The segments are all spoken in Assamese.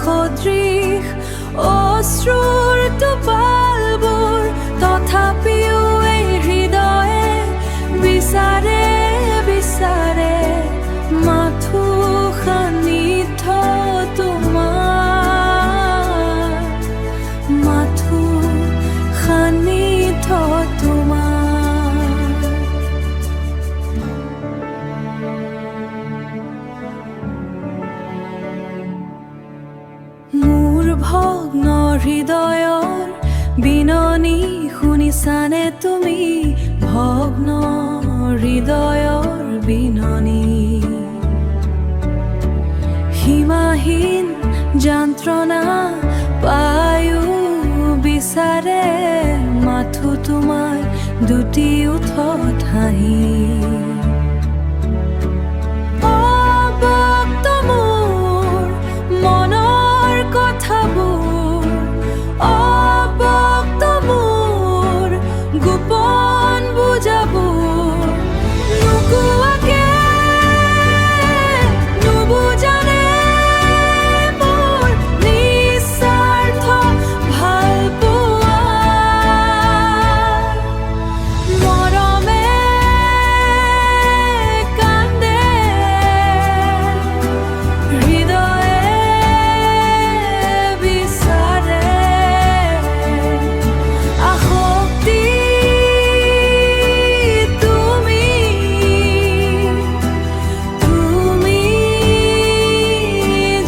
সদৃশ অশ্ৰুৰ টোপালবোৰ, তথাপিও এই হৃদয়ে বিচাৰে বিচাৰে মাথো সান্নিধ্য তোমাৰ, মাথো সান্নিধ্য তোমাৰ। মোৰ ভগ্ন হৃদয়ৰ বিননি শুনিছানে তুমি, ভগ্ন হৃদয়ৰ বিননি। সীমাহীন যন্ত্ৰণা পায়ো বিচাৰে মাথো তোমাৰ দুটি ওঠত হাঁহি। অব্যক্ত মোৰ মনৰ কথাবোৰ, অব্যক্ত মোৰ গোপন বুজাবোৰ, নোকোৱাকে নুবুজানে মোৰ নিস্বাৰ্থ ভালপোৱা। মৰমে কান্দে হৃদয়ে বিচাৰে আসক্তি তুমি, তুমি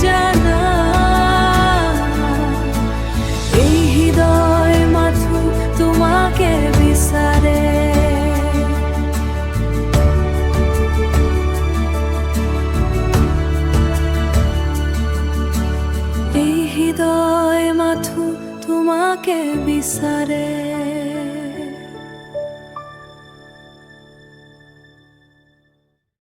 জানা। এই হৃদয় মাথো তোমাকে বিচাৰে। এই হৃদয় মাথো তোমাকে বিচাৰে।